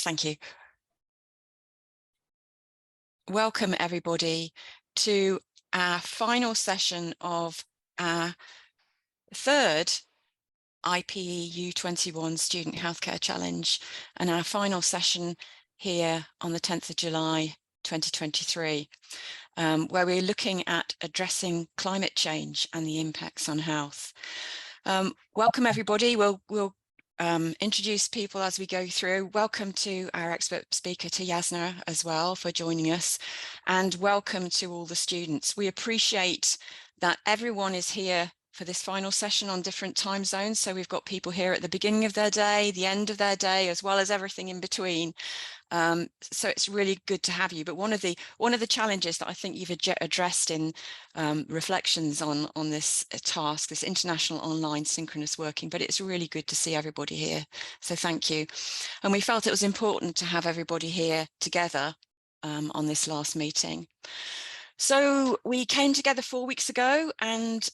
Thank you. Welcome everybody to our final session of our third IPE U21 Student Healthcare Challenge, and our final session here on the 10th of July 2023, where we're looking at addressing climate change and the impacts on health. Welcome everybody. We'll introduce people as we go through. Welcome to our expert speaker, to Jasna, as well, for joining us, and welcome to all the students. We appreciate that everyone is here for this final session on different time zones. So we've got people here at the beginning of their day, the end of their day, as well as everything in between. So it's really good to have you. But one of the challenges that I think you've addressed in reflections on this task, this international online synchronous working, but it's really good to see everybody here. So thank you. And we felt it was important to have everybody here together on this last meeting. So we came together 4 weeks ago, and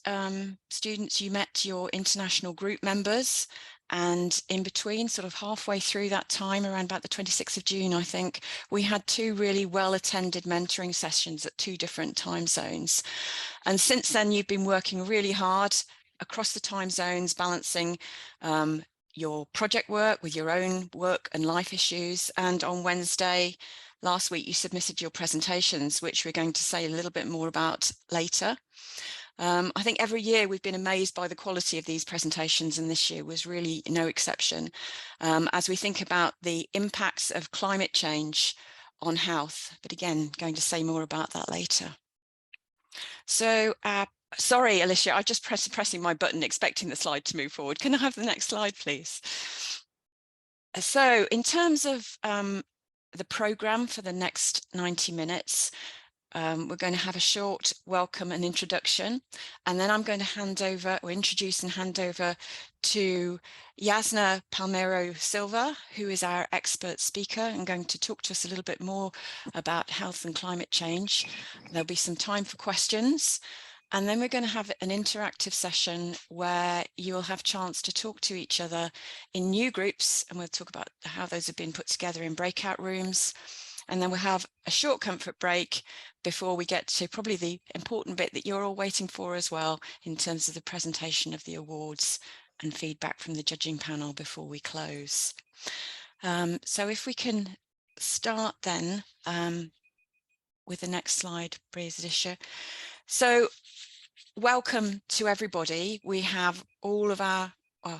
students, you met your international group members, and in between, sort of halfway through that time, around about the 26th of June, I think, we had two really well-attended mentoring sessions at 2 different time zones. And since then, you've been working really hard across the time zones, balancing your project work with your own work and life issues. And on Wednesday last week, you submitted your presentations, which we're going to say a little bit more about later. I think every year we've been amazed by the quality of these presentations, and this year was really no exception, as we think about the impacts of climate change on health. But again, going to say more about that later. So, sorry, Alicia, I just pressing my button, expecting the slide to move forward. Can I have the next slide, please? So, in terms of the programme for the next 90 minutes, we're going to have a short welcome and introduction, and then I'm going to introduce and hand over to Jasna Palmero Silva, who is our expert speaker and going to talk to us a little bit more about health and climate change. There'll be some time for questions, and then we're going to have an interactive session where you'll have a chance to talk to each other in new groups, and we'll talk about how those have been put together in breakout rooms. And then we'll have a short comfort break before we get to probably the important bit that you're all waiting for as well, in terms of the presentation of the awards and feedback from the judging panel before we close. So if we can start then with the next slide, please, Alicia. So welcome to everybody. We have all of our, a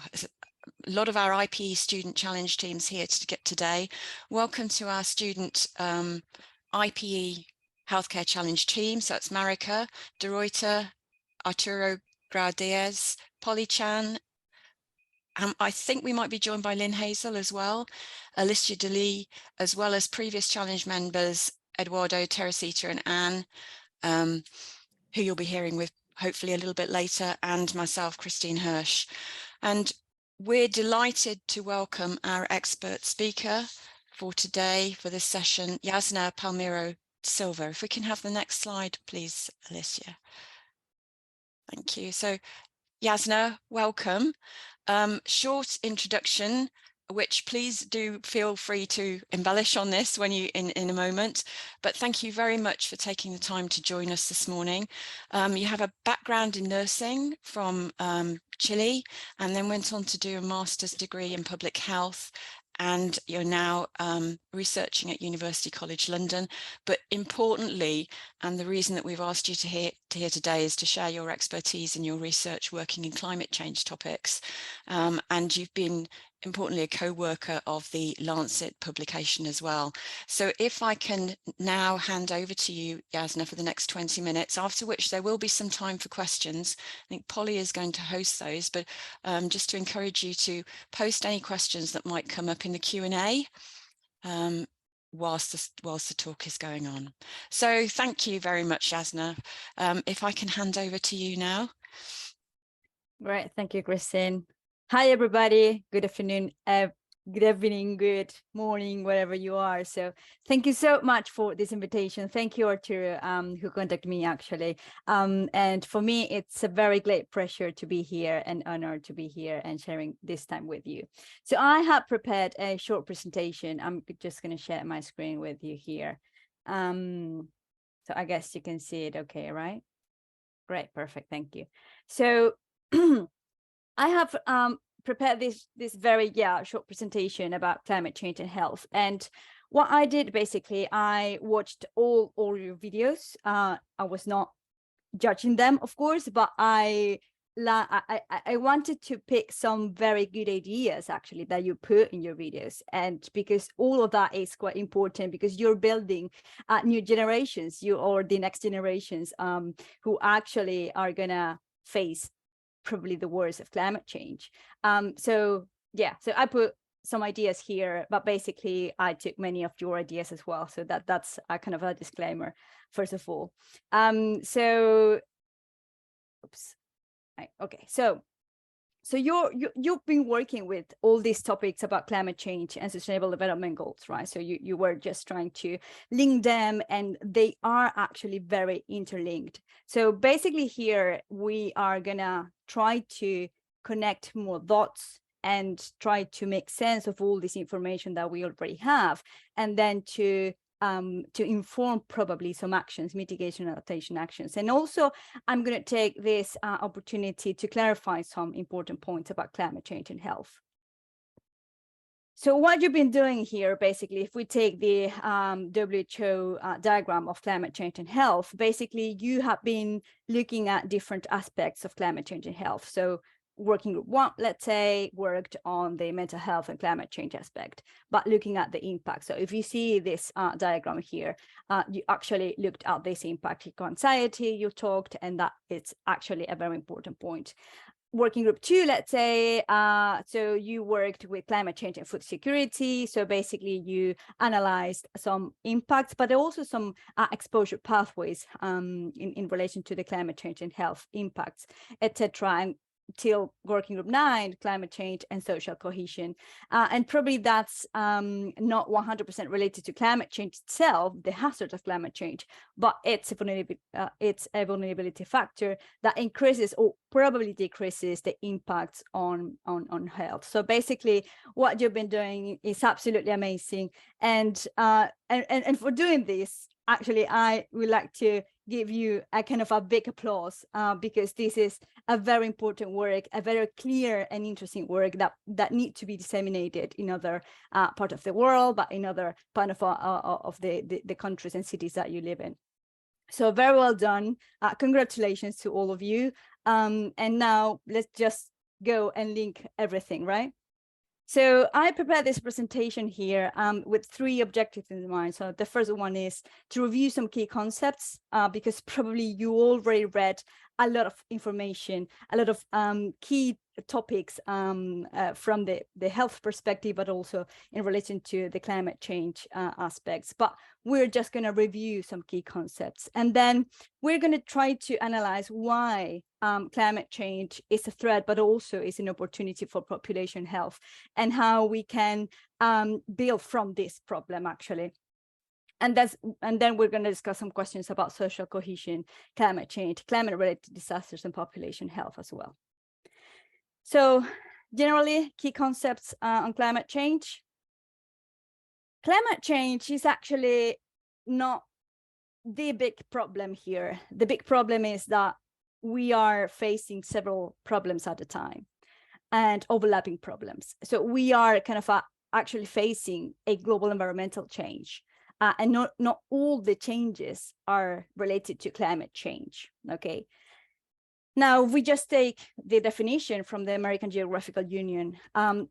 lot of our IPE student challenge teams here today. Welcome to our student IPE healthcare challenge team. So it's Marika, De Ruyter, Arturo Grau-Diaz, Polly Chan. I think we might be joined by Lynn Hazel as well, Alicia DeLee, as well as previous challenge members, Eduardo, Teresita and Anne, who you'll be hearing with hopefully a little bit later, and myself, Christine Hirsch. And we're delighted to welcome our expert speaker for today, for this session, Jasna Palmero Silva. If we can have the next slide, please, Alicia. Thank you. So, Jasna, welcome. Short introduction, which please do feel free to embellish on this when you in a moment, but thank you very much for taking the time to join us this morning. You have a background in nursing from Chile, and then went on to do a master's degree in public health, and you're now researching at University College London. But importantly, and the reason that we've asked you to here today, is to share your expertise in your research working in climate change topics, and you've been importantly a co-worker of the Lancet publication as well. So if I can now hand over to you, Jasna, for the next 20 minutes, after which there will be some time for questions. I think Polly is going to host those, but just to encourage you to post any questions that might come up in the Q&A whilst the talk is going on. So thank you very much, Jasna. If I can hand over to you now. Great, thank you, Christine. Hi, everybody. Good afternoon. good evening, good morning, wherever you are. So thank you so much for this invitation. Thank you, Arturo, who contacted me actually. And for me, it's a very great pleasure to be here and honor to be here and sharing this time with you. So I have prepared a short presentation. I'm just going to share my screen with you here. So I guess you can see it okay, right? Great, perfect, thank you. So I have prepared this very short presentation about climate change and health. And what I did basically, I watched all your videos. I was not judging them, of course, but I wanted to pick some very good ideas actually that you put in your videos, and because all of that is quite important, because you're building new generations, you or the next generations who actually are gonna face probably the worst of climate change. So I put some ideas here, but basically I took many of your ideas as well. So that's a kind of a disclaimer, first of all. So you've been working with all these topics about climate change and sustainable development goals, right? So you were just trying to link them, and they are actually very interlinked. So basically here we are gonna try to connect more dots and try to make sense of all this information that we already have, and then to inform probably some actions, mitigation and adaptation actions. And also, I'm going to take this opportunity to clarify some important points about climate change and health. So what you've been doing here, basically, if we take the WHO diagram of climate change and health, basically you have been looking at different aspects of climate change and health. So working group one, let's say, worked on the mental health and climate change aspect, but looking at the impact. So if you see this diagram here, you actually looked at this impact, anxiety, you talked, and that it's actually a very important point. Working group two, let's say, so you worked with climate change and food security. So basically you analyzed some impacts, but also some exposure pathways in relation to the climate change and health impacts, etc. Till working group 9, climate change and social cohesion. And probably that's not 100% related to climate change itself, the hazard of climate change, but it's a vulnerability factor that increases or probably decreases the impacts on health. So basically what you've been doing is absolutely amazing. And for doing this, actually, I would like to give you a kind of a big applause because this is a very important work, a very clear and interesting work that need to be disseminated in other part of the world, but in other part of the countries and cities that you live in. So very well done. Congratulations to all of you. And now let's just go and link everything, right? So I prepared this presentation here with 3 objectives in mind. So the first one is to review some key concepts, because probably you already read a lot of information, a lot of key topics from the health perspective, but also in relation to the climate change aspects. But we're just going to review some key concepts. And then we're going to try to analyze why climate change is a threat, but also is an opportunity for population health, and how we can build from this problem, actually. And then we're going to discuss some questions about social cohesion, climate change, climate-related disasters, and population health as well. So generally, key concepts on climate change. Climate change is actually not the big problem here. The big problem is that we are facing several problems at a time and overlapping problems. So we are kind of actually facing a global environmental change. And not all the changes are related to climate change, okay? Now, if we just take the definition from the American Geographical Union,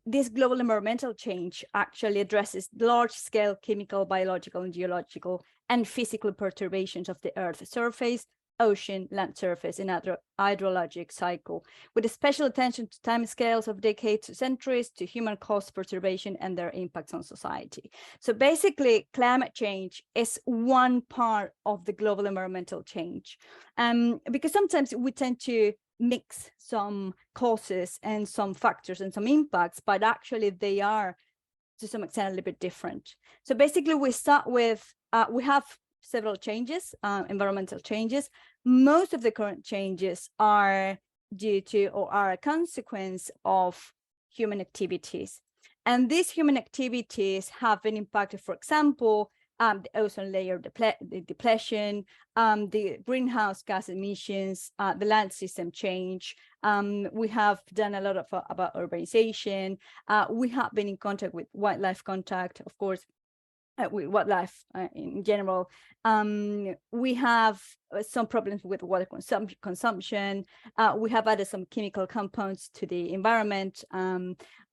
this global environmental change actually addresses large-scale chemical, biological, and geological and physical perturbations of the Earth's surface, ocean, land surface, and hydrologic cycle, with a special attention to timescales of decades to centuries, to human caused perturbation and their impacts on society. So basically, climate change is one part of the global environmental change, because sometimes we tend to mix some causes and some factors and some impacts, but actually they are to some extent a little bit different. So basically we start with, we have several changes, environmental changes. Most of the current changes are due to or are a consequence of human activities. And these human activities have been impacted, for example, the ozone layer depletion, the greenhouse gas emissions, the land system change. We have done a lot of about urbanization. We have been in contact with wildlife contact, of course, with wildlife in general. We have some problems with water consumption. We have added some chemical compounds to the environment.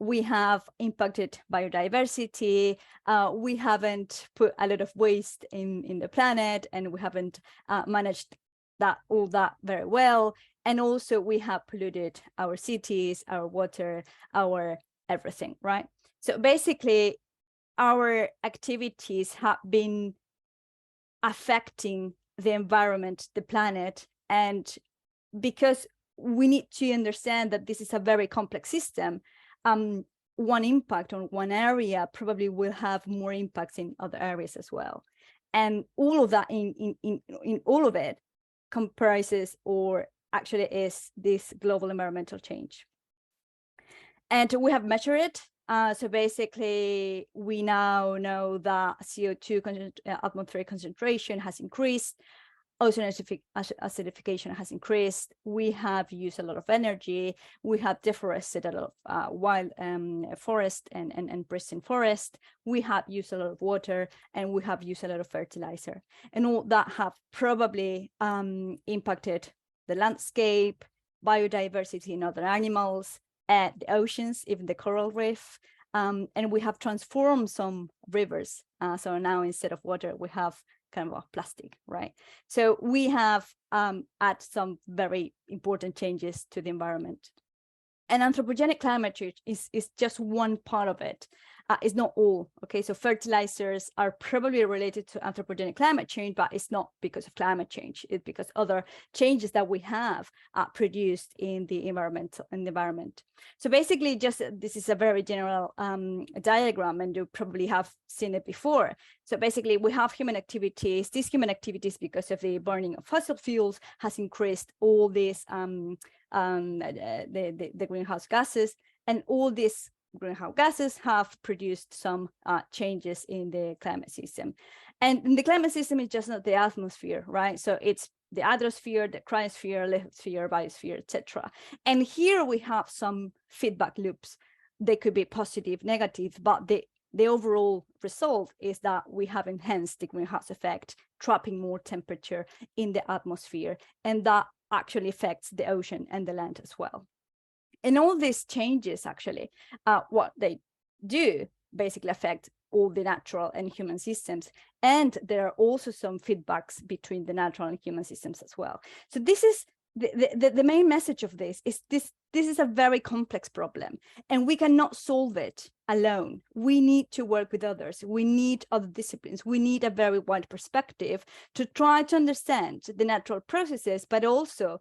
We have impacted biodiversity. We haven't put a lot of waste in the planet, and we haven't managed all that very well. And also we have polluted our cities, our water, our everything, right? So basically, our activities have been affecting the environment, the planet, and because we need to understand that this is a very complex system, one impact on one area probably will have more impacts in other areas as well. And all of that in all of it comprises or actually is this global environmental change. And we have measured it. So basically, we now know that CO2 atmospheric concentration has increased, ozone acidification has increased, we have used a lot of energy, we have deforested a lot of wild forest and pristine forest, we have used a lot of water, and we have used a lot of fertilizer. And all that have probably impacted the landscape, biodiversity in other animals, the oceans, even the coral reef, and we have transformed some rivers. So now instead of water, we have kind of a plastic, right? So we have added some very important changes to the environment. And anthropogenic climate change is just one part of it. It's not all, okay? So fertilizers are probably related to anthropogenic climate change, but it's not because of climate change. It's because other changes that we have produced in the environment. So basically, just this is a very general diagram, and you probably have seen it before. So basically, we have human activities. These human activities, because of the burning of fossil fuels, has increased all these the greenhouse gases, and all these greenhouse gases have produced some changes in the climate system. And the climate system is just not the atmosphere, right? So it's the hydrosphere, the cryosphere, lithosphere, biosphere, etc. And here we have some feedback loops. They could be positive, negative, but the overall result is that we have enhanced the greenhouse effect, trapping more temperature in the atmosphere, and that actually affects the ocean and the land as well. And all these changes, actually, what they do basically affect all the natural and human systems. And there are also some feedbacks between the natural and human systems as well. So this is the main message of this is this is a very complex problem, and we cannot solve it alone. We need to work with others. We need other disciplines. We need a very wide perspective to try to understand the natural processes, but also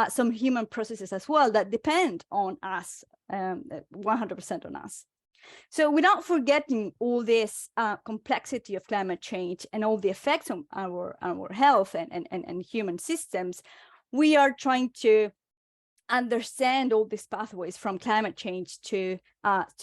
some human processes as well that depend on us, 100% on us. So without forgetting all this complexity of climate change and all the effects on our health and human systems, we are trying to understand all these pathways from climate change to health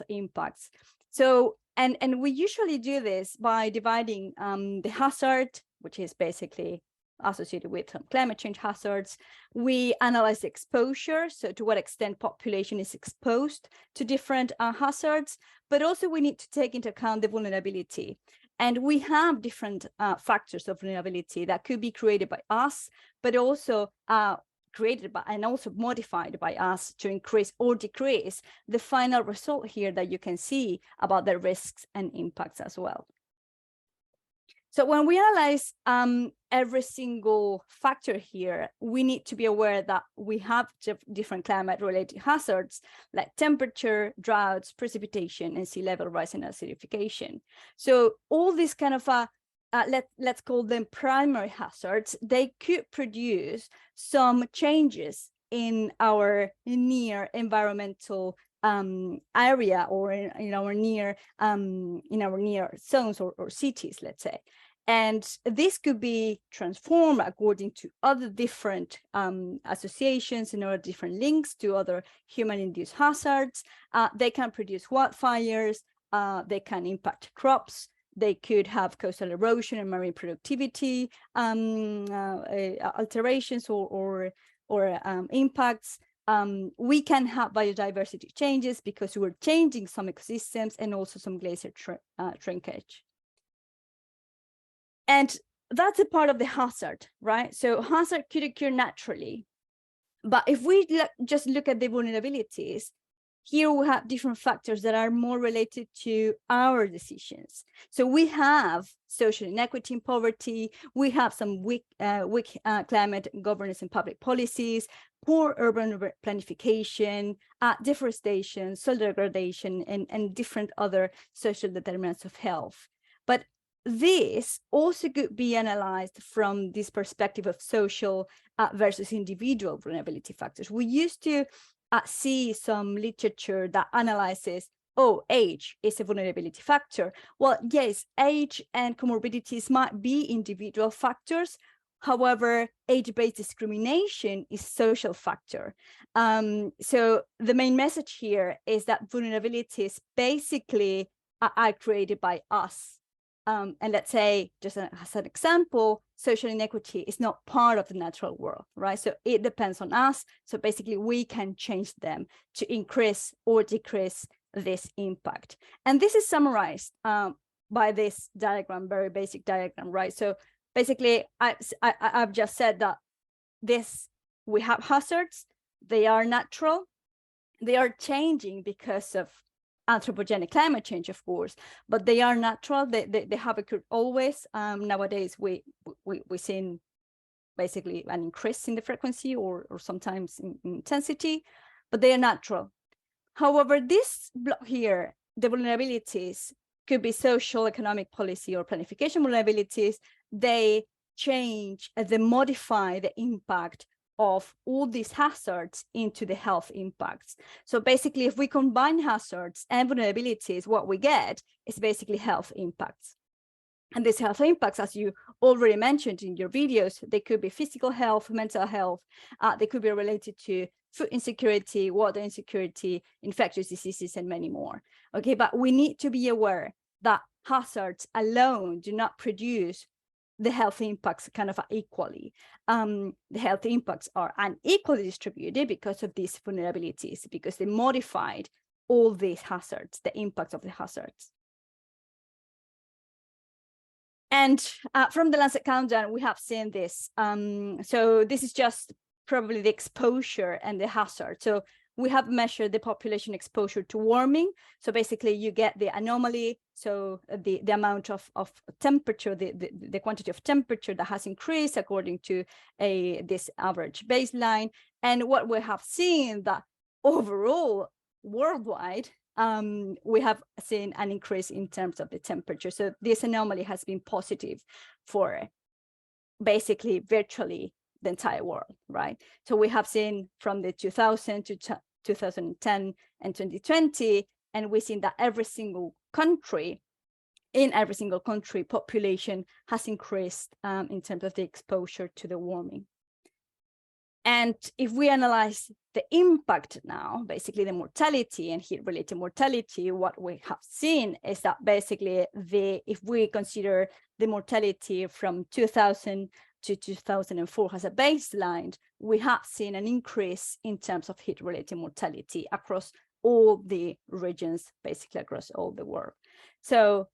impacts. So and we usually do this by dividing the hazard, which is basically associated with some climate change hazards. We analyze the exposure, so to what extent population is exposed to different hazards, but also we need to take into account the vulnerability. And we have different factors of vulnerability that could be created by us, but also created by and also modified by us to increase or decrease the final result here that you can see about the risks and impacts as well. So when we analyze every single factor here, we need to be aware that we have different climate-related hazards like temperature, droughts, precipitation, and sea level rise and acidification. So all these kind of, let's call them primary hazards, they could produce some changes in our near environmental area, or in our near zones or cities, let's say. And this could be transformed according to other different associations and other different links to other human-induced hazards. They can produce wildfires, they can impact crops, they could have coastal erosion and marine productivity alterations or impacts. We can have biodiversity changes because we're changing some ecosystems and also some glacier shrinkage. And that's a part of the hazard, right? So hazard could occur naturally. But if we just look at the vulnerabilities, here we have different factors that are more related to our decisions. So we have social inequity and poverty, we have some weak climate governance and public policies, poor urban planification, deforestation, soil degradation, and different other social determinants of health. But this also could be analyzed from this perspective of social versus individual vulnerability factors. We used to see some literature that analyzes, oh, age is a vulnerability factor. Well, yes, age and comorbidities might be individual factors. However, age-based discrimination is social factor. So the main message here is that vulnerabilities basically are created by us. And let's say, just as an example, social inequity is not part of the natural world, right? So it depends on us. So basically, we can change them to increase or decrease this impact. And this is summarized by this diagram, very basic diagram, right? So basically, I've just said that we have hazards, they are natural, they are changing because of anthropogenic climate change, of course, but they are natural. They have occurred always. Nowadays, we see basically an increase in the frequency or sometimes in intensity, but they are natural. However, this block here, the vulnerabilities, could be social, economic, policy, or planification vulnerabilities. They change, they modify the impact of all these hazards into the health impacts. So basically, if we combine hazards and vulnerabilities, what we get is basically health impacts. And these health impacts, as you already mentioned in your videos, they could be physical health, mental health, they could be related to food insecurity, water insecurity, infectious diseases, and many more. Okay, but we need to be aware that hazards alone do not produce the health impacts kind of equally. The health impacts are unequally distributed because of these vulnerabilities, because they modified all these hazards, the impacts of the hazards. And from the Lancet Countdown, we have seen this. So this is just probably the exposure and the hazard. So we have measured the population exposure to warming. So basically you get the anomaly, so the amount of temperature, the quantity of temperature that has increased according to this average baseline. And what we have seen that overall worldwide, we have seen an increase in terms of the temperature. So this anomaly has been positive for basically virtually the entire world, right? So we have seen from the 2000 to 2010 and 2020, and we've seen that in every single country, population has increased in terms of the exposure to the warming. And if we analyze the impact now, basically the mortality and heat-related mortality, what we have seen is that basically if we consider the mortality from 2000 to 2004 as a baseline, we have seen an increase in terms of heat-related mortality across all the regions, basically across all the world. So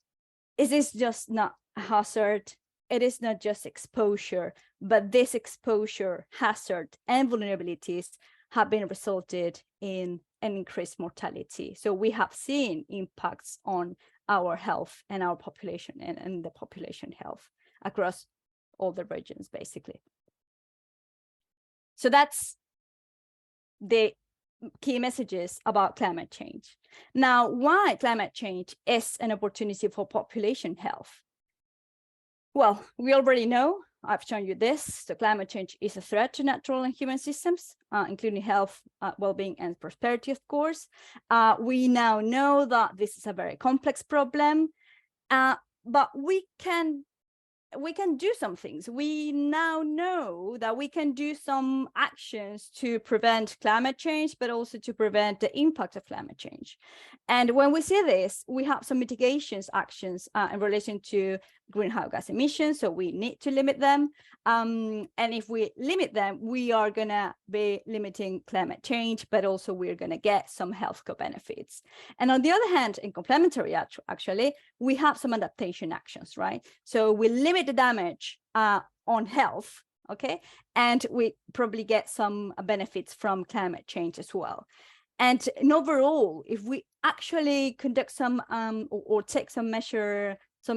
is this just not a hazard? It is not just exposure, but this exposure, hazard, and vulnerabilities have been resulted in an increased mortality. So we have seen impacts on our health and our population and the population health across all the regions, basically. So that's the key messages about climate change. Now, why climate change is an opportunity for population health? Well, we already know I've shown you this. So climate change is a threat to natural and human systems, including health, well-being, and prosperity, of course. We now know that this is a very complex problem, but we can do some things. We now know that we can do some actions to prevent climate change, but also to prevent the impact of climate change. And when we see this, we have some mitigations actions in relation to greenhouse gas emissions. So we need to limit them. And if we limit them, we are going to be limiting climate change, but also we're going to get some health benefits. And on the other hand, in complementary, actually, we have some adaptation actions, right? So we limit the damage on health, okay? And we probably get some benefits from climate change as well. And overall, if we actually conduct some or take some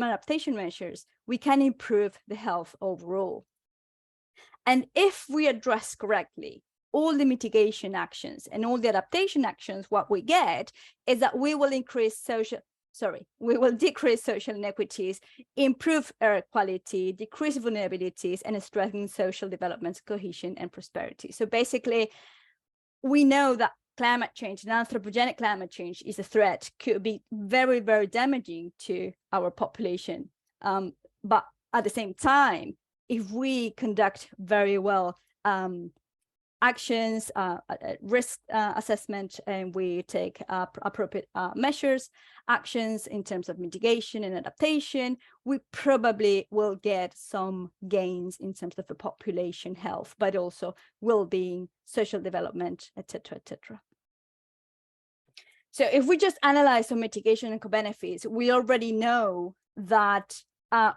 adaptation measures, we can improve the health overall. And if we address correctly all the mitigation actions and all the adaptation actions, what we get is that we will decrease social inequities, improve air quality, decrease vulnerabilities, and strengthen social development, cohesion, and prosperity. So basically, we know that climate change and anthropogenic climate change is a threat, could be very, very damaging to our population. But at the same time, if we conduct very well actions, risk assessment, and we take appropriate measures, actions in terms of mitigation and adaptation, we probably will get some gains in terms of the population health, but also well-being, social development, etc., etc. So if we just analyze some mitigation and co-benefits, we already know that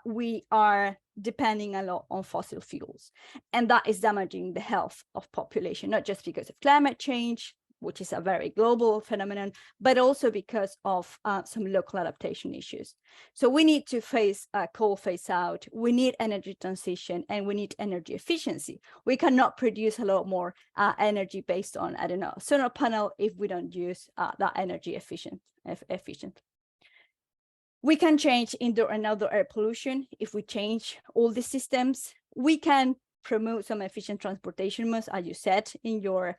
we are depending a lot on fossil fuels, and that is damaging the health of population, not just because of climate change, which is a very global phenomenon, but also because of some local adaptation issues. So we need to coal phase out, we need energy transition, and we need energy efficiency. We cannot produce a lot more energy based on, I don't know, solar panel if we don't use that energy efficient. We can change indoor and outdoor air pollution if we change all the systems. We can promote some efficient transportation modes, as you said in your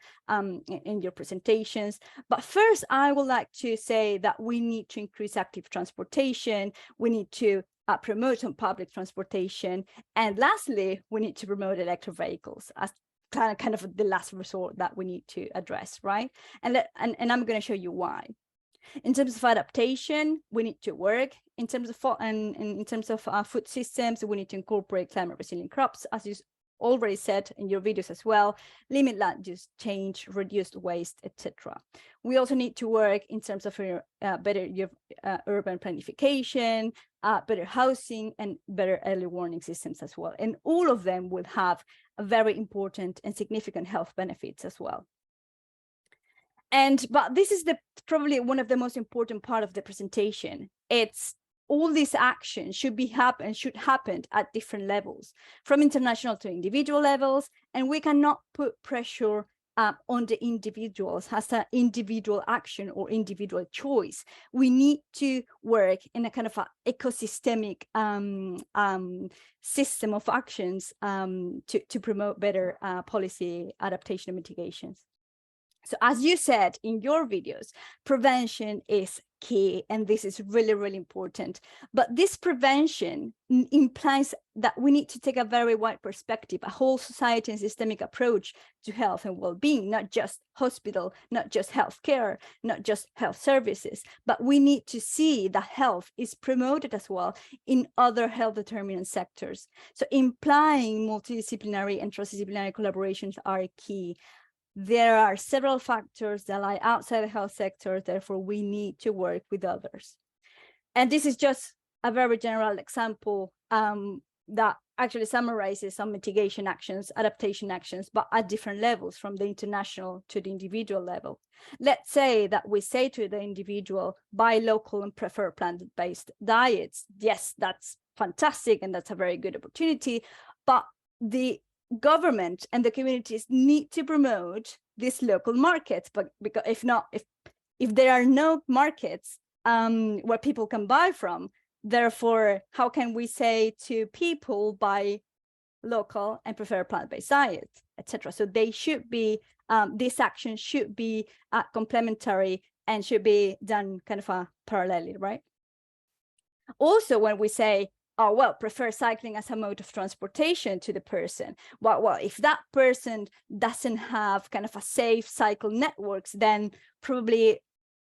presentations. But first, I would like to say that we need to increase active transportation. We need to promote some public transportation. And lastly, we need to promote electric vehicles as kind of the last resort that we need to address, right? And I'm going to show you why. In terms of adaptation, we need to work. In terms of food systems, we need to incorporate climate resilient crops, as you already said in your videos as well, limit land use change, reduce waste, etc. We also need to work in terms of better urban planification, better housing, and better early warning systems as well. And all of them will have a very important and significant health benefits as well. But this is probably one of the most important part of the presentation. It's all these actions should happen at different levels, from international to individual levels, and we cannot put pressure on the individuals as an individual action or individual choice. We need to work in a kind of ecosystemic system of actions to promote better policy adaptation and mitigations. So as you said in your videos, prevention is key, and this is really, really important. But this prevention implies that we need to take a very wide perspective, a whole society and systemic approach to health and well-being, not just hospital, not just healthcare, not just health services, but we need to see that health is promoted as well in other health determinant sectors. So implying multidisciplinary and transdisciplinary collaborations are key. There are several factors that lie outside the health sector, therefore we need to work with others. And this is just a very general example that actually summarizes some mitigation actions, adaptation actions, but at different levels, from the international to the individual level. Let's say that we say to the individual, buy local and prefer plant-based diets. Yes, that's fantastic, and that's a very good opportunity, but the government and the communities need to promote these local markets, but because if there are no markets where people can buy from, therefore how can we say to people buy local, and prefer plant-based diet, etc. So they should be, these actions should be complementary and should be done kind of parallelly, right? Also, when we say, oh, well, prefer cycling as a mode of transportation to the person. Well, if that person doesn't have kind of a safe cycle networks, then probably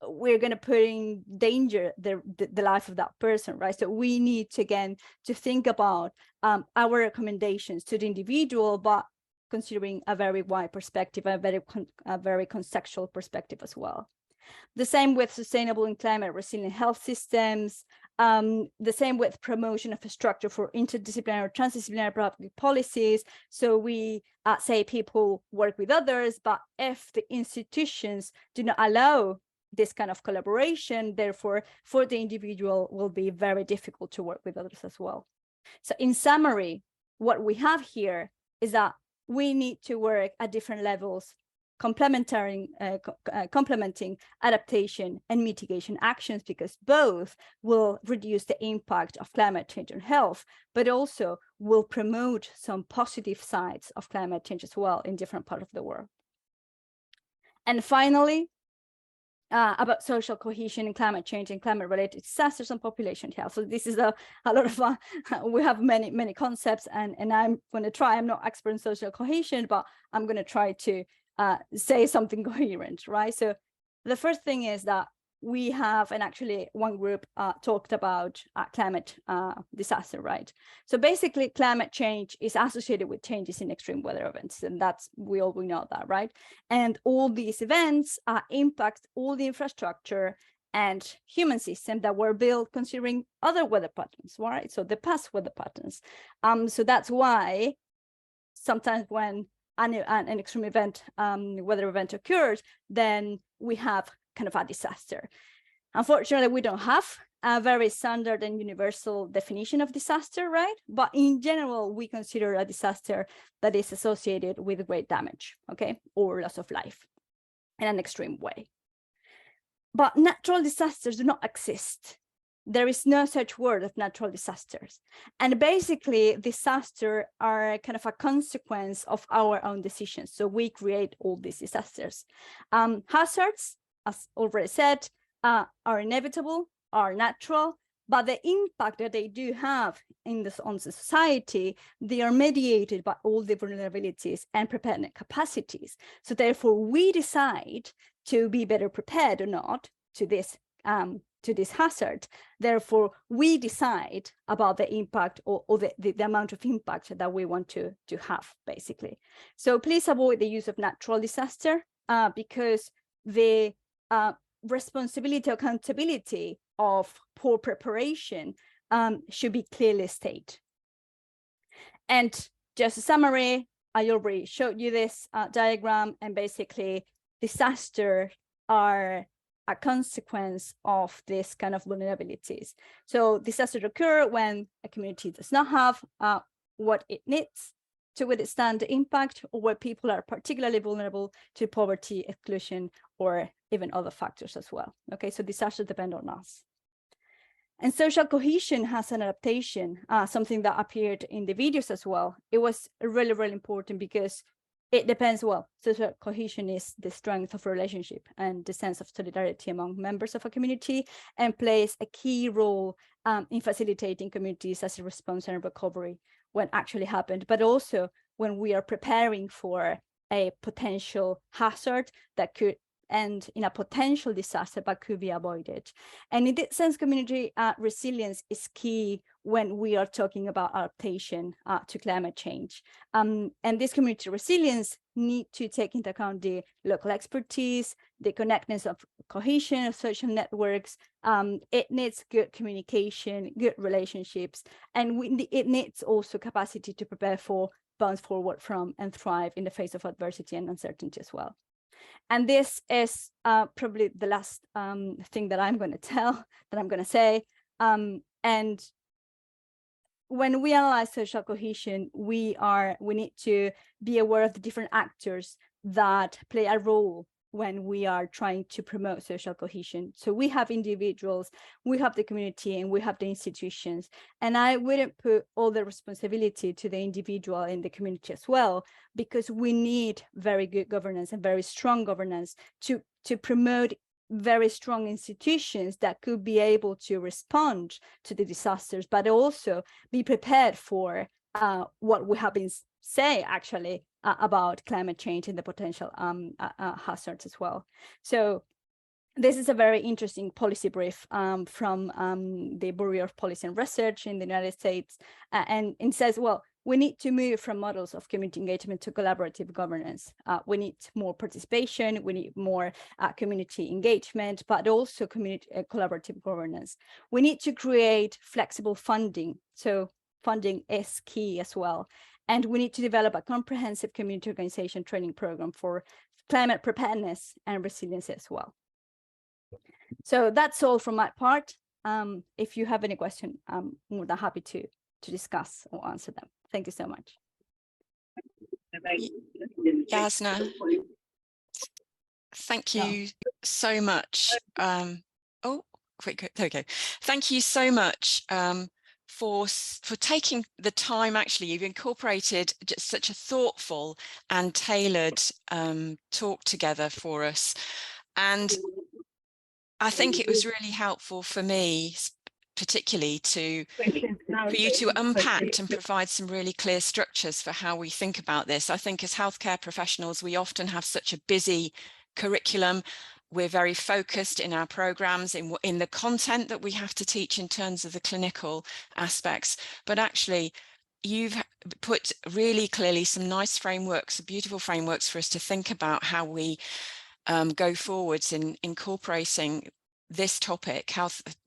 we're going to put in danger the life of that person, right? So we need to, again, to think about our recommendations to the individual, but considering a very wide perspective, a very contextual perspective as well. The same with sustainable and climate resilient health systems. The same with promotion of a structure for interdisciplinary or transdisciplinary public policies. So we say people work with others, but if the institutions do not allow this kind of collaboration, therefore, for the individual will be very difficult to work with others as well. So in summary, what we have here is that we need to work at different levels, complementing adaptation and mitigation actions, because both will reduce the impact of climate change on health, but also will promote some positive sides of climate change as well in different parts of the world. And finally, about social cohesion and climate change and climate-related disasters and population health. So this is a lot of, we have many concepts, and I'm going to try, I'm not expert in social cohesion, but I'm going to try to say something coherent, right? So the first thing is that we have, and actually one group talked about climate disaster, right? So basically climate change is associated with changes in extreme weather events, and that's, we know that, right? And all these events impact all the infrastructure and human systems that were built considering other weather patterns, right? So the past weather patterns. So that's why sometimes when an extreme event, weather event occurs, then we have kind of a disaster. Unfortunately, we don't have a very standard and universal definition of disaster, right? But in general, we consider a disaster that is associated with great damage, okay, or loss of life in an extreme way. But natural disasters do not exist. There is no such word of natural disasters. And basically, disasters are kind of a consequence of our own decisions. So we create all these disasters. Hazards, as already said, are inevitable, are natural, but the impact that they do have on the society, they are mediated by all the vulnerabilities and preparedness capacities. So therefore, we decide to be better prepared or not to this hazard. Therefore, we decide about the impact or the amount of impact that we want to have, basically. So please avoid the use of natural disaster because the responsibility, accountability of poor preparation should be clearly stated. And just a summary, I already showed you this diagram, and basically disasters are a consequence of this kind of vulnerabilities. So disasters occur when a community does not have what it needs to withstand the impact, or where people are particularly vulnerable to poverty, exclusion, or even other factors as well. Okay, so disasters depend on us. And social cohesion has an adaptation, something that appeared in the videos as well. It was really, really important because it depends, well, social cohesion is the strength of a relationship and the sense of solidarity among members of a community, and plays a key role in facilitating communities as a response and recovery when actually happened, but also when we are preparing for a potential hazard that could end in a potential disaster but could be avoided. And in that sense, community resilience is key when we are talking about adaptation to climate change. And this community resilience need to take into account the local expertise, the connectedness of cohesion of social networks. It needs good communication, good relationships, and it needs also capacity to prepare for, bounce forward from, and thrive in the face of adversity and uncertainty as well. And this is probably the last thing that I'm going to say. And when we analyze social cohesion, we need to be aware of the different actors that play a role when we are trying to promote social cohesion. So we have individuals, we have the community, and we have the institutions. And I wouldn't put all the responsibility to the individual and the community as well, because we need very good governance and very strong governance to promote very strong institutions that could be able to respond to the disasters, but also be prepared for what we have been saying actually about climate change and the potential hazards as well. So this is a very interesting policy brief from the Bureau of Policy and Research in the United States, and it says, well, we need to move from models of community engagement to collaborative governance. We need more participation, we need more community engagement, but also community collaborative governance. We need to create flexible funding. So funding is key as well. And we need to develop a comprehensive community organization training program for climate preparedness and resilience as well. So that's all from my part. If you have any question, I'm more than happy to discuss or answer them. Thank you so much. Jasna, thank you so much. Oh, quick, there we go. Thank you so much for taking the time. Actually, you've incorporated just such a thoughtful and tailored talk together for us. And I think it was really helpful for me, particularly for you to unpack and provide some really clear structures for how we think about this. I think as healthcare professionals, we often have such a busy curriculum. We're very focused in our programs, in the content that we have to teach in terms of the clinical aspects. But actually, you've put really clearly some nice frameworks, beautiful frameworks for us to think about how we go forwards in incorporating this topic,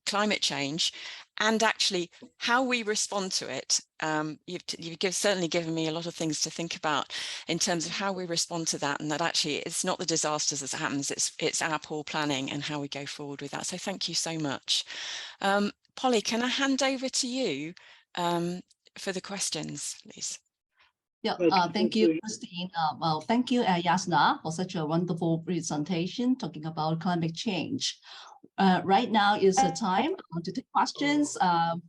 climate change, and actually how we respond to it. You've certainly given me a lot of things to think about in terms of how we respond to that, and that actually it's not the disasters as it happens, it's our poor planning and how we go forward with that. So thank you so much. Polly, can I hand over to you for the questions, please? Yeah, thank you, Christine. Well, thank you, Jasna, for such a wonderful presentation talking about climate change. Right now is the time to take questions from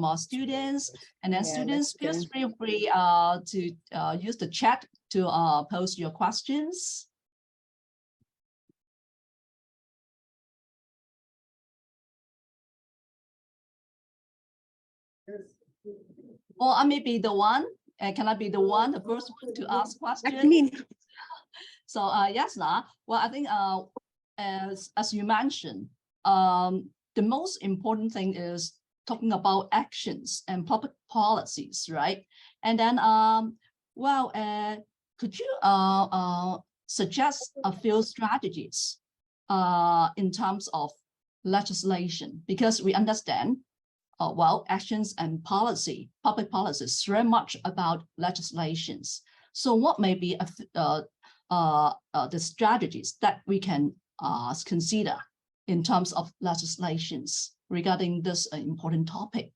our students, and then students, please feel free to use the chat to post your questions. Or I may be the one. Can I be the one, the first one to ask questions? So Jasna, well, I think as you mentioned, the most important thing is talking about actions and public policies, right? And then, well, could you suggest a few strategies in terms of legislation? Because we understand, well, actions and policy, public policies, is very much about legislations. So what may be the strategies that we can consider in terms of legislations regarding this important topic?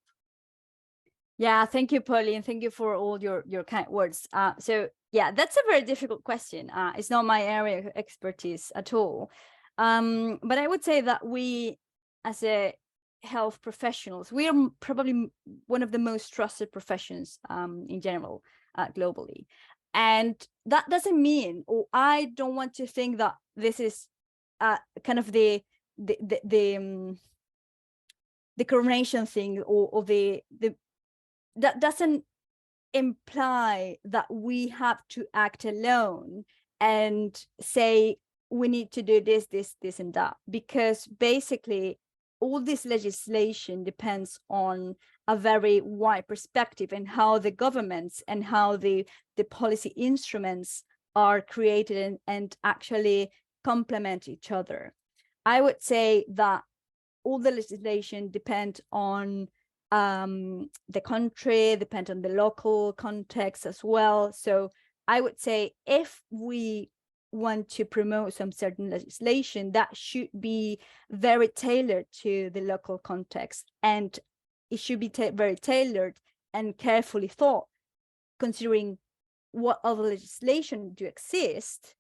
Yeah, thank you, Polly, and thank you for all your kind words. So yeah, that's a very difficult question. It's not my area of expertise at all. But I would say that we, as a health professionals, we are probably one of the most trusted professions in general globally. And that doesn't mean, or I don't want to think that this is kind of the coronation thing, or that doesn't imply that we have to act alone and say we need to do this, and that, because basically all this legislation depends on a very wide perspective and how the governments and how the policy instruments are created and actually complement each other. I would say that all the legislation depends on the country, depend on the local context as well. So I would say if we want to promote some certain legislation, that should be very tailored to the local context, and it should be very tailored and carefully thought, considering what other legislation do exist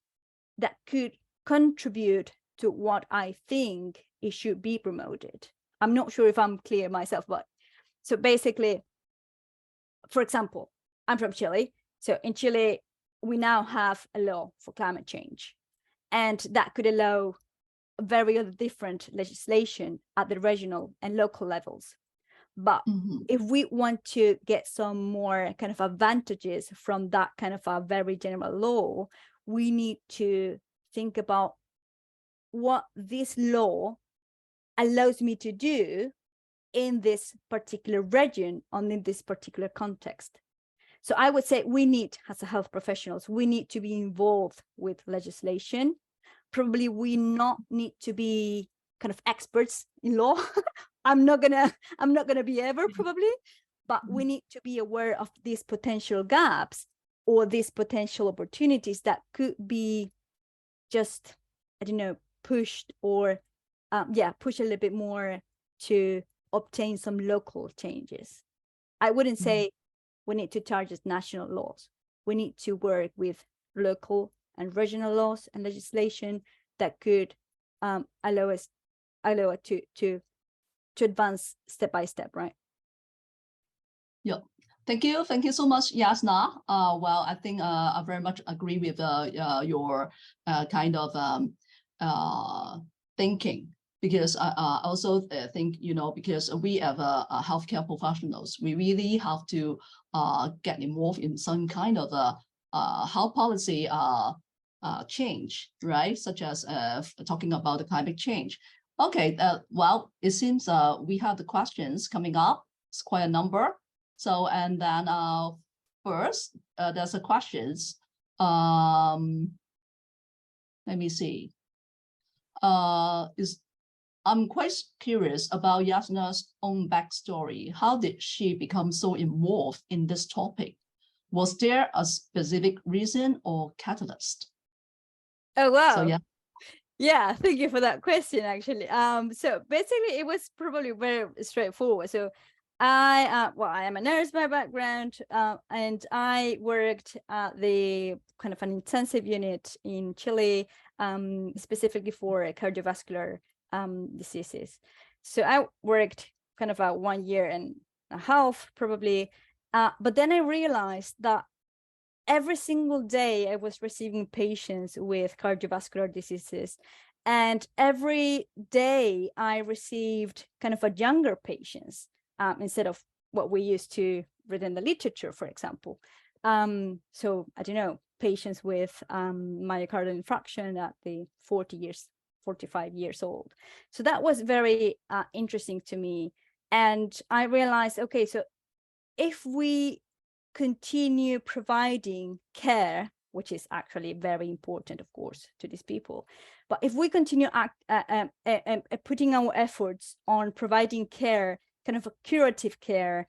that could contribute to what I think it should be promoted. I'm not sure if I'm clear myself, but so basically, for example, I'm from Chile. So in Chile, we now have a law for climate change, and that could allow very different legislation at the regional and local levels. But if we want to get some more kind of advantages from that kind of a very general law, we need to think about what this law allows me to do in this particular region or in this particular context. So I would say we need, as a health professionals, we need to be involved with legislation. Probably we not need to be kind of experts in law. I'm not gonna be ever probably, but we need to be aware of these potential gaps or these potential opportunities that could be just, I don't know, pushed or push a little bit more to obtain some local changes. I wouldn't say we need to target national laws. We need to work with local and regional laws and legislation that could allow it to advance step by step, right? Yeah. Thank you so much, Yasna. Well, I think I very much agree with your kind of thinking, because I also think, because we have healthcare professionals, we really have to get involved in some kind of health policy change, right? Such as talking about the climate change. Okay, well, it seems we have the questions coming up. It's quite a number. So, and then first, there's a questions. Let me see. I'm quite curious about Yasna's own backstory. How did she become so involved in this topic? Was there a specific reason or catalyst? Oh, wow. So, yeah. Yeah, thank you for that question, actually. So basically it was probably very straightforward. So I am a nurse by background, and I worked at the kind of an intensive unit in Chile, specifically for cardiovascular diseases. So I worked kind of 1 year and a half probably, but then I realized that every single day I was receiving patients with cardiovascular diseases, and every day I received kind of a younger patients instead of what we used to read in the literature, for example. So I don't know, patients with myocardial infarction at the 45 years old. So that was very interesting to me. And I realized, okay, so if we continue providing care, which is actually very important, of course, to these people, but if we continue putting our efforts on providing care, kind of a curative care,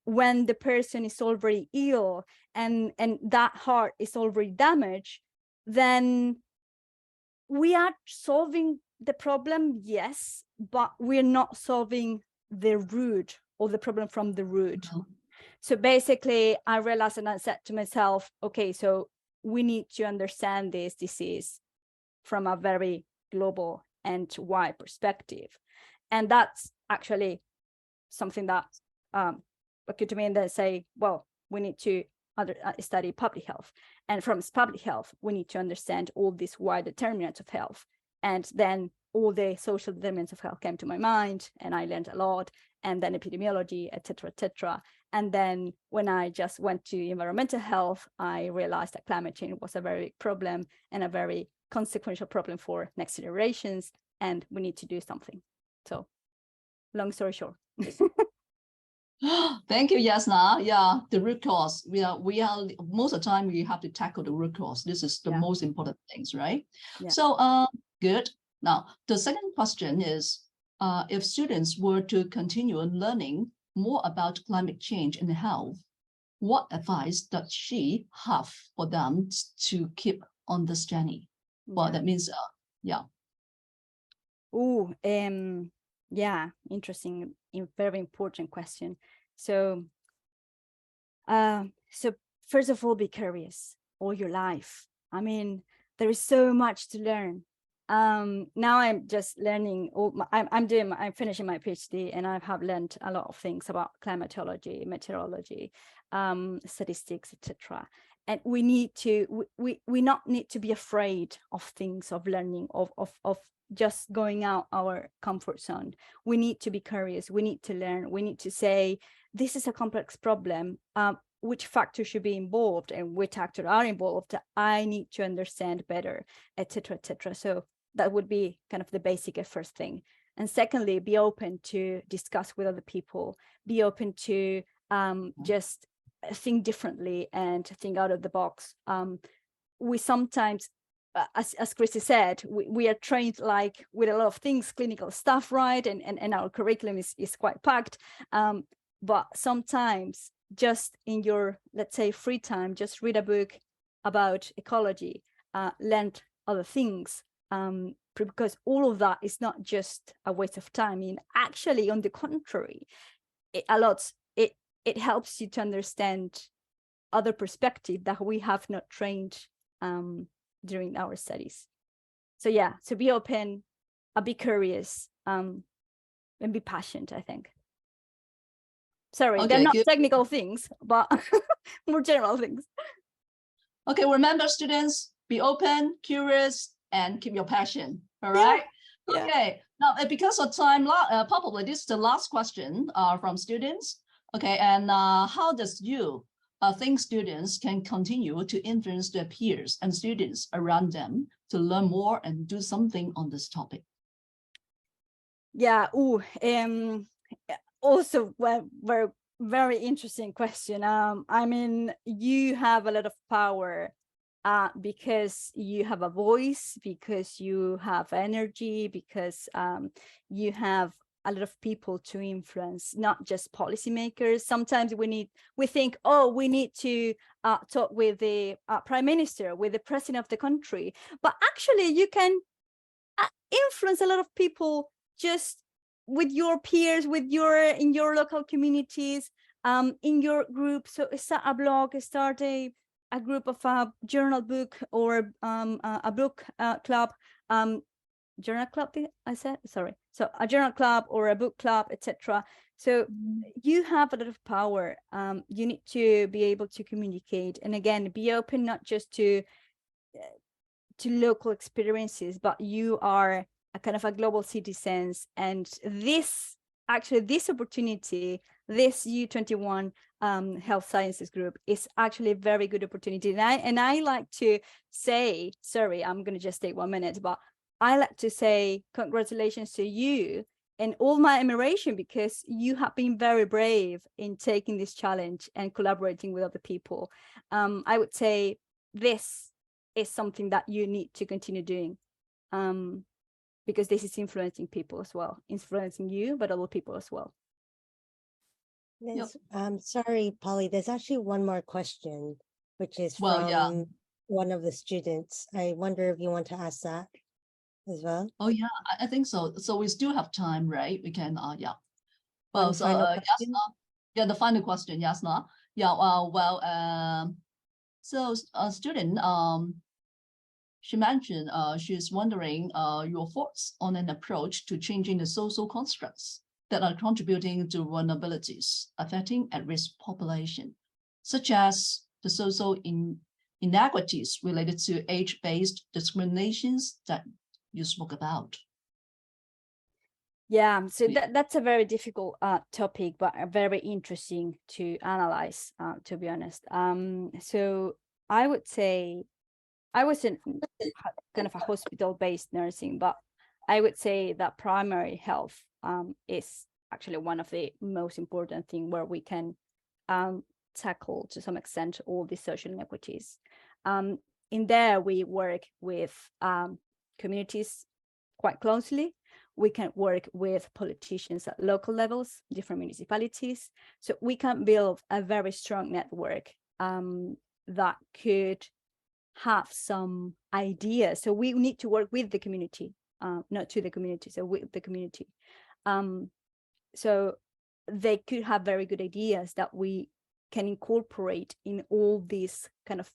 when the person is already ill and that heart is already damaged, then we are solving the problem, yes, but we're not solving the root or the problem from the root. No. So basically, I realized and I said to myself, okay, so we need to understand this disease from a very global and wide perspective. And that's actually something that occurred to me, and then say, well, we need to study public health. And from public health, we need to understand all these wide determinants of health. And then all the social determinants of health came to my mind, and I learned a lot, and then epidemiology, et cetera, And then when I just went to environmental health, I realized that climate change was a very big problem and a very consequential problem for next generations, and we need to do something. So long story short. Thank you, Yasna. Yeah, the root cause. We are most of the time we have to tackle the root cause. This is the most important things, right? Yeah. So good. Now the second question is, if students were to continue learning more about climate change and health, what advice does she have for them to keep on this journey? Well, that means yeah. Oh, yeah, interesting, very important question. So, so first of all, be curious all your life. I mean, there is so much to learn. Now I'm just learning. I'm finishing my PhD, and I have learned a lot of things about climatology, meteorology, statistics, etc. And we need to we not need to be afraid of things, of learning, of just going out our comfort zone. We need to be curious. We need to learn. We need to say, this is a complex problem. Which factors should be involved and which actors are involved. I need to understand better, etc., etc. So that would be kind of the basic first thing. And secondly, be open to discuss with other people. Be open to just think differently and think out of the box. We sometimes, as Christy said, we are trained like with a lot of things, clinical stuff, right? And our curriculum is quite packed. But sometimes just in your, let's say, free time, just read a book about ecology, learn other things, because all of that is not just a waste of time. I mean, actually, on the contrary, it helps you to understand other perspective that we have not trained during our studies. So yeah, so be open, be curious, and be passionate, I think. Sorry, Okay, they're not good. technical things, but more general things. Okay, remember, students, be open, curious, and keep your passion. All right. Yeah. Okay. Now, because of time, probably this is the last question from students. Okay, and how does you think students can continue to influence their peers and students around them to learn more and do something on this topic? Yeah. Also, very interesting question. I mean, you have a lot of power because you have a voice, because you have energy, because you have a lot of people to influence, not just policymakers. Sometimes we think, oh, we need to talk with the prime minister, with the president of the country, but actually you can influence a lot of people just with your peers, in your local communities, in your group. So start a blog, start a group of a journal book, or a book club, journal club, I said, sorry. So a journal club or a book club, etc. So you have a lot of power. You need to be able to communicate, and again, be open not just to local experiences, but you are a kind of a global citizens. And this opportunity, this U21 health sciences group, is actually a very good opportunity. And I like to say, sorry, I'm going to just take 1 minute, but I like to say congratulations to you and all my admiration, because you have been very brave in taking this challenge and collaborating with other people. I would say this is something that you need to continue doing, because this is influencing people as well, influencing you, but other people as well. Yes, sorry, Polly, there's actually one more question, which is from one of the students. I wonder if you want to ask that as well. Oh yeah, I think so. So we still have time, right? We can, yeah. Well, Well, so yeah, the final question, Yasna. Yeah, so a student, she mentioned she's wondering your thoughts on an approach to changing the social constructs that are contributing to vulnerabilities affecting at-risk population, such as the social inequities related to age-based discriminations that you spoke about. Yeah, so that's a very difficult topic, but very interesting to analyze, to be honest. So I would say, I was in kind of a hospital-based nursing, but I would say that primary health is actually one of the most important things where we can tackle, to some extent, all the social inequities. In there, we work with communities quite closely. We can work with politicians at local levels, different municipalities. So we can build a very strong network that could have some ideas. So we need to work with the community, not to the community, so with the community. So they could have very good ideas that we can incorporate in all these kind of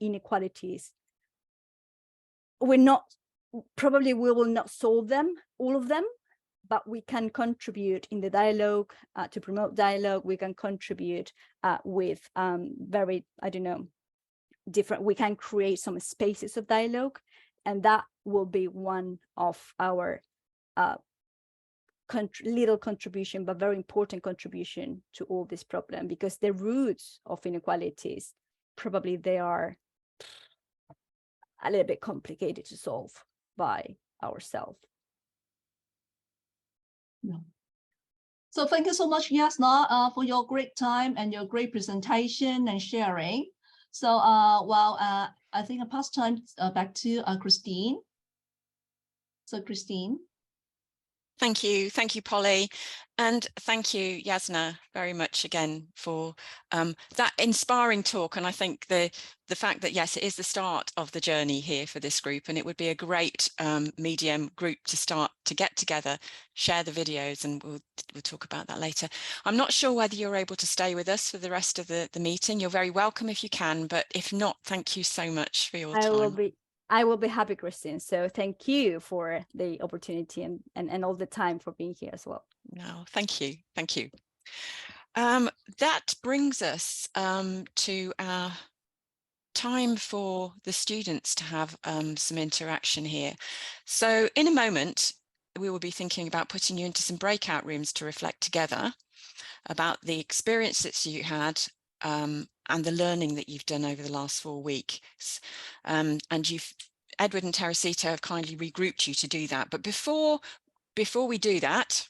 inequalities probably we will not solve them, all of them, but we can contribute in the dialogue to promote dialogue. We can contribute with very, I don't know, different, we can create some spaces of dialogue, and that will be one of our little contribution, but very important contribution to all this problem, because the roots of inequalities, probably they are a little bit complicated to solve by ourselves. Yeah. So thank you so much, Jasna, for your great time and your great presentation and sharing. So I think I pass time back to Christine. So Christine. Thank you, Polly, and thank you, Jasna, very much again for that inspiring talk. And I think the fact that, yes, it is the start of the journey here for this group, and it would be a great medium group to start to get together, share the videos, and we'll talk about that later. I'm not sure whether you're able to stay with us for the rest of the meeting. You're very welcome if you can, but if not, thank you so much for your time. I will be happy, Christine. So thank you for the opportunity and all the time for being here as well. No, thank you. Thank you. That brings us to our time for the students to have some interaction here. So in a moment, we will be thinking about putting you into some breakout rooms to reflect together about the experience that you had and the learning that you've done over the last 4 weeks. And Edward and Teresita have kindly regrouped you to do that. But before we do that,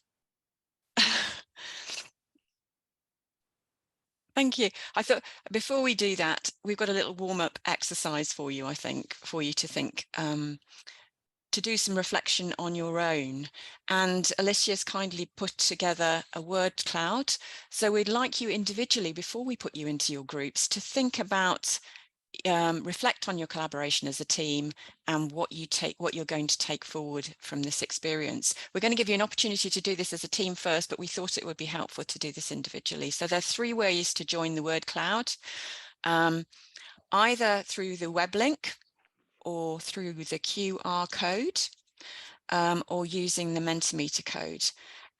thank you. I thought before we do that, we've got a little warm-up exercise for you, I think, for you to think, to do some reflection on your own. And Alicia's kindly put together a word cloud. So we'd like you individually, before we put you into your groups, to think about, reflect on your collaboration as a team and what you're going to take forward from this experience. We're going to give you an opportunity to do this as a team first, but we thought it would be helpful to do this individually. So there are 3 ways to join the word cloud, either through the web link or through the QR code, or using the Mentimeter code.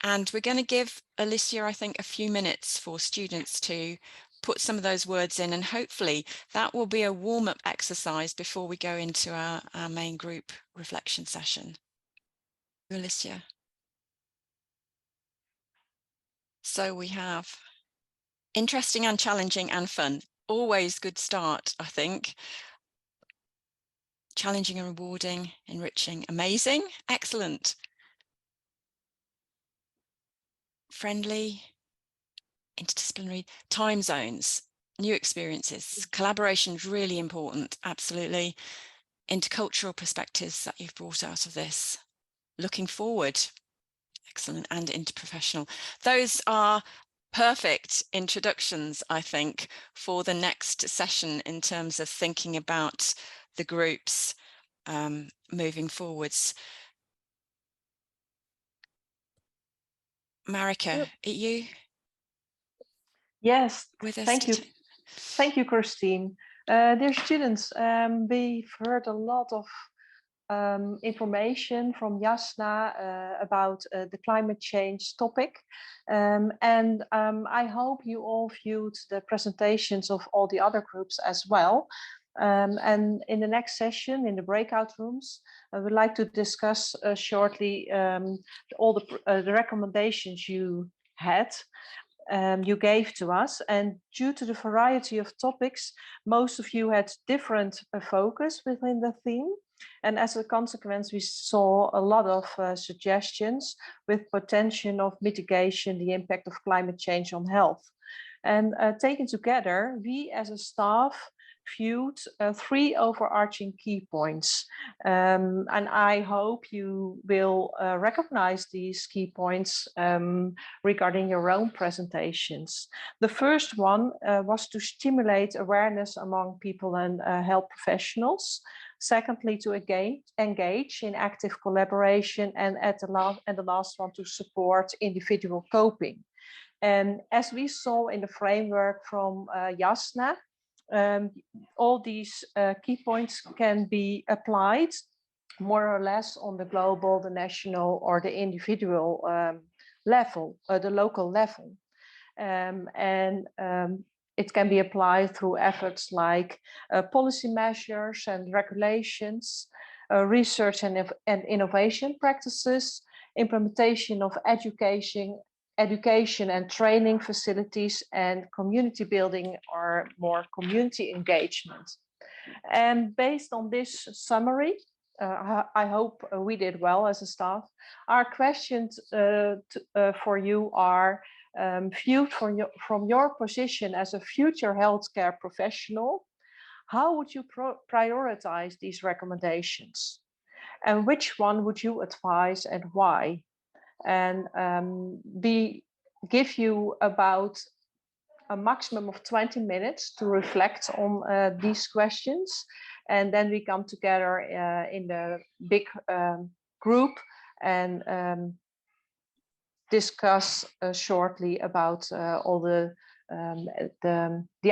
And we're going to give Alicia, I think, a few minutes for students to put some of those words in, and hopefully that will be a warm-up exercise before we go into our main group reflection session. Alicia. So we have interesting and challenging and fun. Always good start, I think. Challenging and rewarding, enriching, amazing, excellent. Friendly, interdisciplinary, time zones, new experiences, collaboration is really important, absolutely. Intercultural perspectives that you've brought out of this. Looking forward, excellent, and interprofessional. Those are perfect introductions, I think, for the next session in terms of thinking about the groups moving forwards. Marika, are you? Yes, with us? Thank you. Thank you, Christine. Dear students, we've heard a lot of information from Jasna about the climate change topic. And I hope you all viewed the presentations of all the other groups as well. And in the next session, in the breakout rooms, I would like to discuss shortly all the recommendations you had. You gave to us, and due to the variety of topics, most of you had different focus within the theme, and as a consequence we saw a lot of suggestions with potential of mitigation, the impact of climate change on health. And taken together, we as a staff viewed 3 overarching key points. And I hope you will recognize these key points regarding your own presentations. The first one was to stimulate awareness among people and health professionals. Secondly, to engage in active collaboration, and the last one, to support individual coping. And as we saw in the framework from Jasna, all these key points can be applied more or less on the global, the national, or the individual level, the local level. It can be applied through efforts like policy measures and regulations, research and innovation practices, implementation of education and training facilities, and community building or more community engagement. And based on this summary, I hope we did well as a staff. Our questions for you are, viewed from your position as a future healthcare professional, how would you prioritize these recommendations? And which one would you advise and why? And we give you about a maximum of 20 minutes to reflect on these questions. And then we come together in the big group and discuss shortly about all the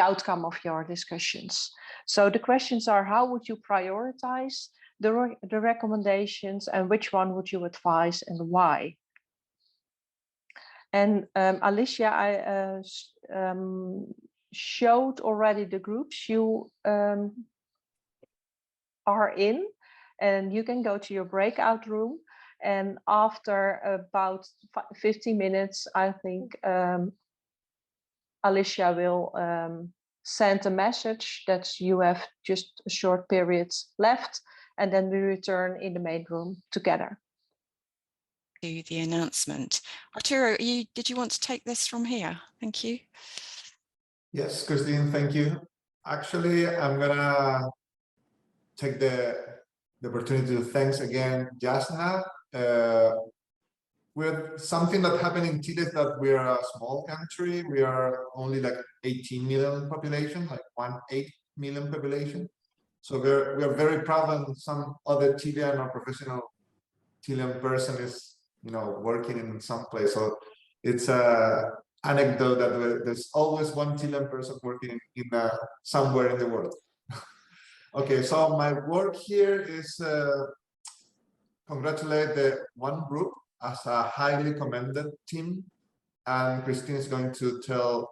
outcome of your discussions. So the questions are, how would you prioritize the recommendations, and which one would you advise and why? And Alicia, I showed already the groups you are in, and you can go to your breakout room. And after about 15 minutes, I think Alicia will send a message that you have just a short period left, and then we return in the main room together. To the announcement. Arturo, did you want to take this from here? Thank you. Yes, Christine, thank you. Actually, I'm gonna take the opportunity to thanks again, Jasna. With something that happened in Chile is that we are a small country. We are only like 18 million population, like 1.8 million population. So we are very proud, and some other Chilean or professional Chilean person is, you know, working in some place. So it's a anecdote that there's always one Chilean person working in somewhere in the world. Okay, so my work here is congratulate the one group as a highly commended team, and Christine is going to tell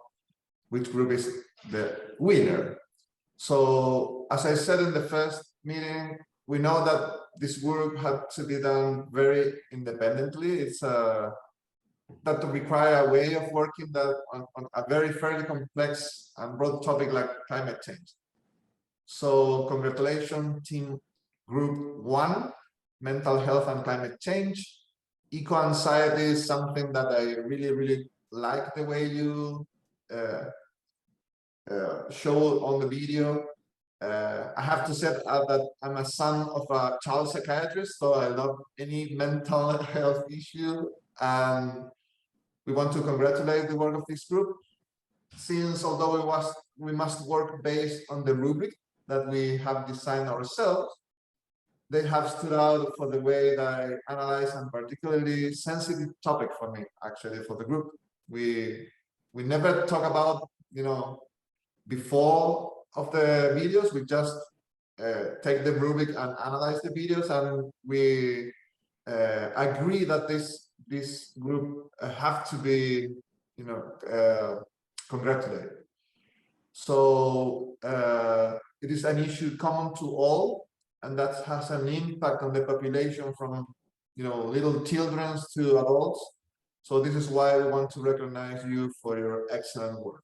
which group is the winner. So as I said in the first meeting, we know that this work had to be done very independently. It's that to require a way of working that on a very fairly complex and broad topic like climate change. So congratulations, team group 1, mental health and climate change. Eco-anxiety is something that I really like the way you show on the video. I have to say that I'm a son of a child psychiatrist, so I love any mental health issue, and we want to congratulate the work of this group, since although we must work based on the rubric that we have designed ourselves, they have stood out for the way that I analyze, and particularly sensitive topic for me, actually, for the group. We never talk about, you know, before of the videos. We just take the rubric and analyze the videos, and we agree that this group have to be, you know, congratulated. So it is an issue common to all, and that has an impact on the population from, you know, little children to adults. So this is why we want to recognize you for your excellent work.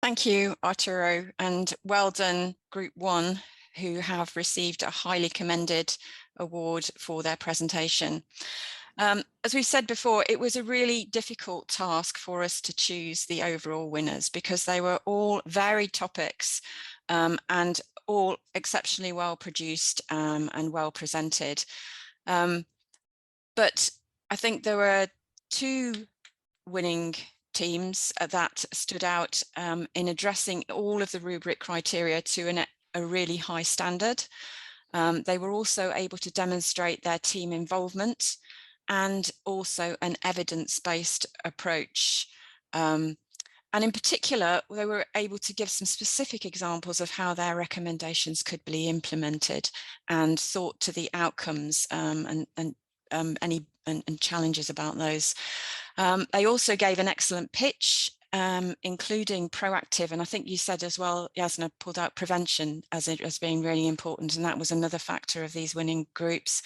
Thank you, Arturo, and well done, Group 1, who have received a highly commended award for their presentation. As we said before, it was a really difficult task for us to choose the overall winners, because they were all varied topics and all exceptionally well produced and well presented. But I think there were 2 winning teams that stood out in addressing all of the rubric criteria to a really high standard. They were also able to demonstrate their team involvement and also an evidence-based approach. And in particular, they were able to give some specific examples of how their recommendations could be implemented and thought to the outcomes and challenges about those. They also gave an excellent pitch, including proactive, and I think you said as well, Jasna, pulled out prevention as being really important, and that was another factor of these winning groups,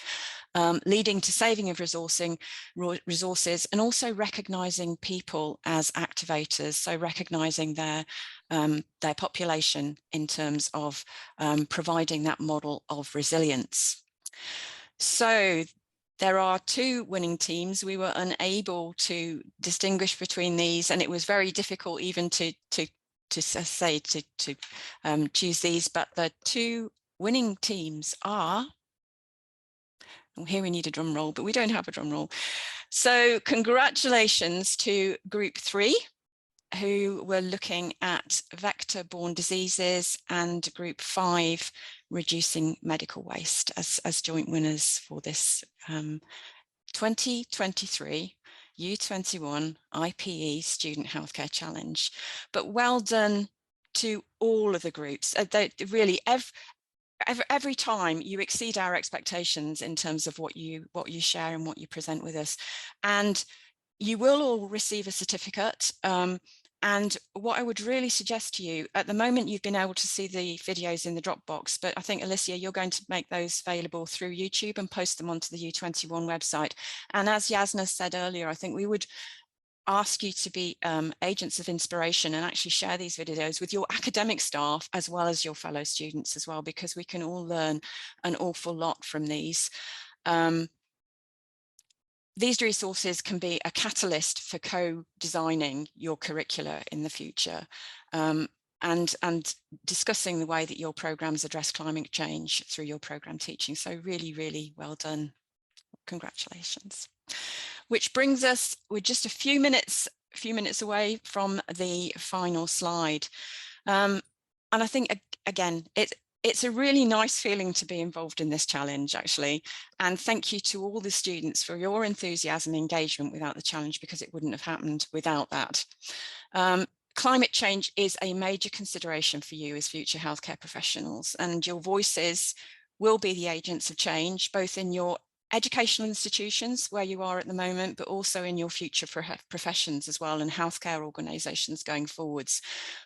leading to saving of resources, and also recognizing people as activators, so recognizing their population in terms of providing that model of resilience. So there are two winning teams. We were unable to distinguish between these, and it was very difficult even to choose these. But the two winning teams are, well, here we need a drum roll, but we don't have a drum roll. So congratulations to Group 3, who were looking at vector-borne diseases, and Group 5, reducing medical waste, as joint winners for this 2023 U21 IPE Student Healthcare Challenge. But well done to all of the groups. They really, every time you exceed our expectations in terms of what you share and what you present with us. And you will all receive a certificate. And what I would really suggest to you, at the moment, you've been able to see the videos in the Dropbox, but I think, Alicia, you're going to make those available through YouTube and post them onto the U21 website. And as Jasna said earlier, I think we would ask you to be agents of inspiration and actually share these videos with your academic staff as well as your fellow students as well, because we can all learn an awful lot from these. These resources can be a catalyst for co-designing your curricula in the future, and discussing the way that your programs address climate change through your program teaching. So really, really well done. Congratulations. Which brings us, we're just a few minutes away from the final slide. And I think, again, it's a really nice feeling to be involved in this challenge, actually. And thank you to all the students for your enthusiasm and engagement without the challenge, because it wouldn't have happened without that. Climate change is a major consideration for you as future healthcare professionals, and your voices will be the agents of change, both in your educational institutions where you are at the moment, but also in your future professions as well, and healthcare organisations going forwards.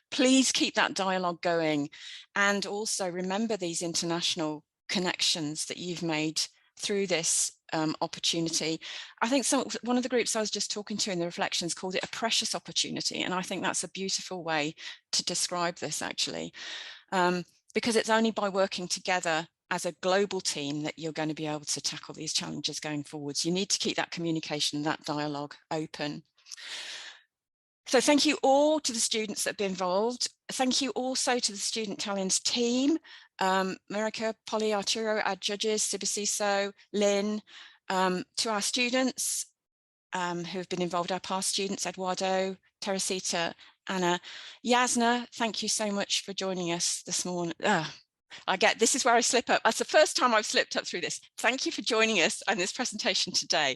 Please keep that dialogue going, and also remember these international connections that you've made through this opportunity. I think one of the groups I was just talking to in the reflections called it a precious opportunity, and I think that's a beautiful way to describe this, actually, because it's only by working together as a global team that you're going to be able to tackle these challenges going forwards. You need to keep that communication, that dialogue open. So thank you all to the students that have been involved. Thank you also to the Student Talents team, Marika, Polly, Arturo, our judges, Sibasiso, Lynn, to our students who have been involved, our past students, Eduardo, Teresita, Anna, Jasna, thank you so much for joining us this morning. This is where I slip up. That's the first time I've slipped up through this. Thank you for joining us on this presentation today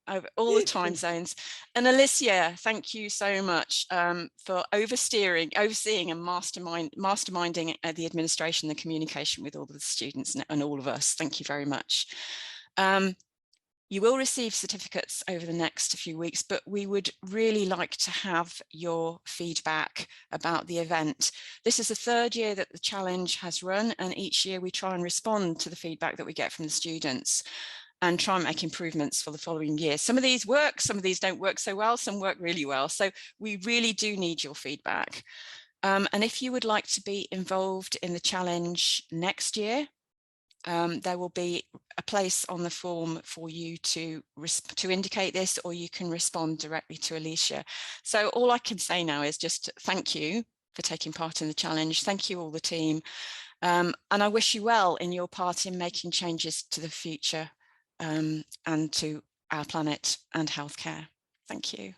over all the time zones. And Alicia, thank you so much for overseeing and masterminding the administration, the communication with all of the students and all of us. Thank you very much. You will receive certificates over the next few weeks, but we would really like to have your feedback about the event. This is the third year that the challenge has run, and each year we try and respond to the feedback that we get from the students and try and make improvements for the following year. Some of these work, some of these don't work so well, some work really well. So we really do need your feedback. And if you would like to be involved in the challenge next year, there will be a place on the form for you to indicate this, or you can respond directly to Alicia. So all I can say now is just thank you for taking part in the challenge. Thank you all the team. And I wish you well in your part in making changes to the future and to our planet and healthcare. Thank you.